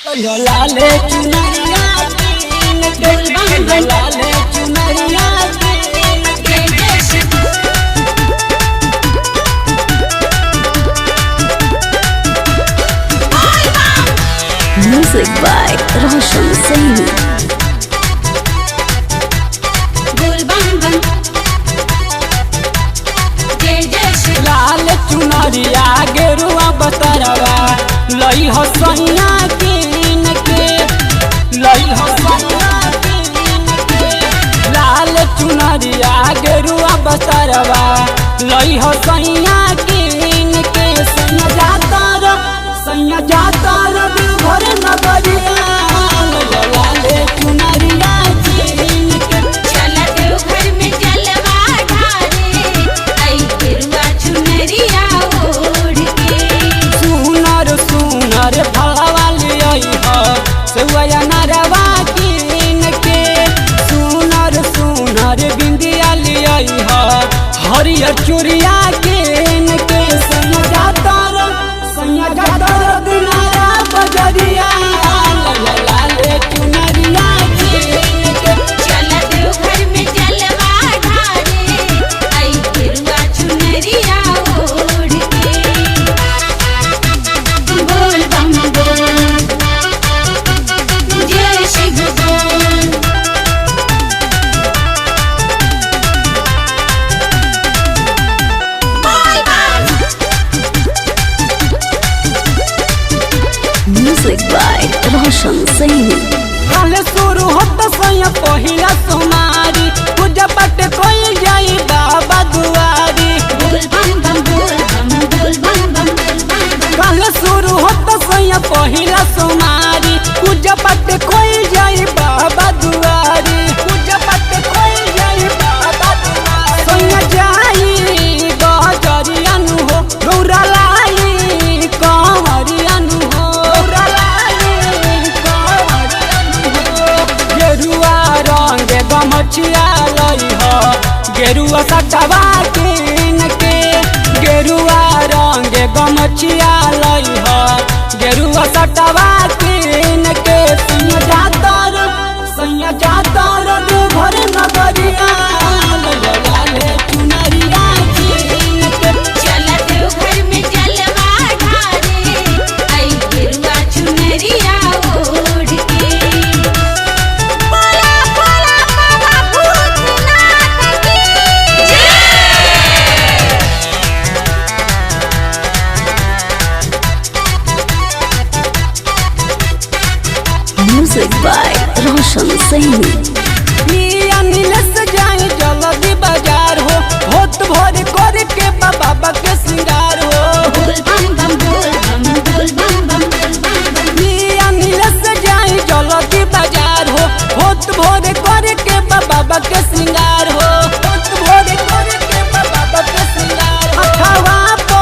लाले चुनरिया लाले चुनरिया Music by Roshan Saini. लाल चुनरिया गेरुआ बतरवा लई हो सैया कीन के लई हो सैया कीन के लाल चुनरिया गेरुआ बतरवा लई हो सैया कीन के सैया जाता रो भर नगरिया लाले चुनरिया कीन के चला देव घर में जलवा ढारे आई गेरुआ चुनरिया ओढ़ के सुनर फलवा लियई हो सेवया नरवा कीन के सुनर बिंदिया लियई हो हरियर चूड़िया कीन के सैया जाता रो दिनारा बजरिया लाले चुनरिया कीन के चला देव घर में जलवा ढारे आई गेरुआ चुनरिया ओढ़ के बोल बम बोल जय शिव बोल Music by Roshan Saini. कल शुरू होता सैया पहिला सोमारी पूजा पाठ कोई जाई बाबा दुआरी बोल बम बम बोल बम बोल बम बम बोल बम बम कल शुरू होता सैया पहिला सोमारी पूजा पाठ कोई जाई बाबा दुआरी पूजा पाठ कोई जाई बाबा दुआरी सैया जाई गजरिया नु हो गौरा लाई कंवरिया नु हो गौरा लाई कंवरिया नु हो गेरुआ रंग गमछिया लई हो गेरुआ सटवा कीन के गेरुआ रंग गमछिया लई हो गेरुआ सटवा कीन के सैया जाता रो भर नगरिया लाले चुनरिया कीन के चला देव घर में जलवा ढारे आई गेरुआ चुनरिया ओढ़ के बोला बोला बाबा भूतनाथ की जय Music by Roshan Saini. पिया नीलस जाए जल्दी बाजार हो होत भोर कर के बाबा के श्रृंगार हो बोल बम बम बोल बम बोल बम बम बोल बम बम पिया नीलस जाए जल्दी बाजार हो होत भोर कर के बाबा के श्रृंगार हो होत भोर कर के बाबा के श्रृंगार अठवा पो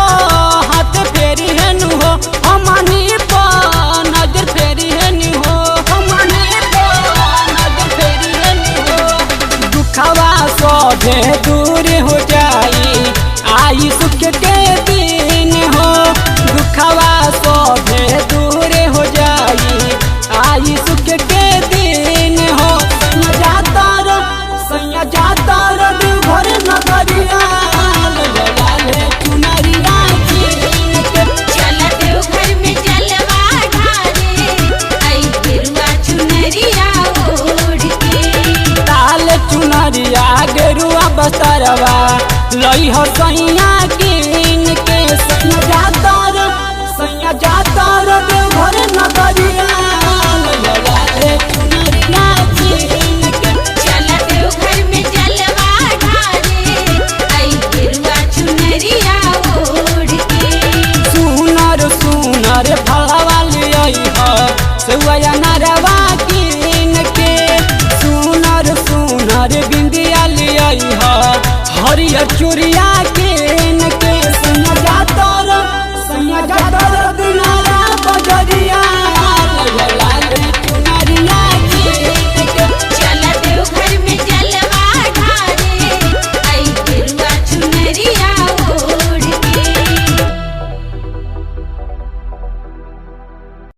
हाथ फेरी हेनु हो हमनी पो नजर फेरी हेनु हो हमनी पो नजर फेरी हेनु हो दुखवा सोधे दूर हो जाई आई सुख के दिन हो दुखवा सोधे दूर हो जाई आई सुख के दिन हो सैया जाता रो भर नगरिया लाले चुनरिया कीन के चला देव घर में जलवा ढारे आई गेरुआ चुनरिया ओढ़ के लाल चुनरिया गेरुआ बस्तरवा लई हो सैया कीन के सैया जाता रो भर नगरिया लाले चुनरिया कीन के चला देव घर में जलवा ढारे आई गेरुआ चुनरिया ओढ़ के सुनर फलवा लियई हो सेवया नरवा कीन के सुनर बिंदिया लियई हो हरियर चूड़िया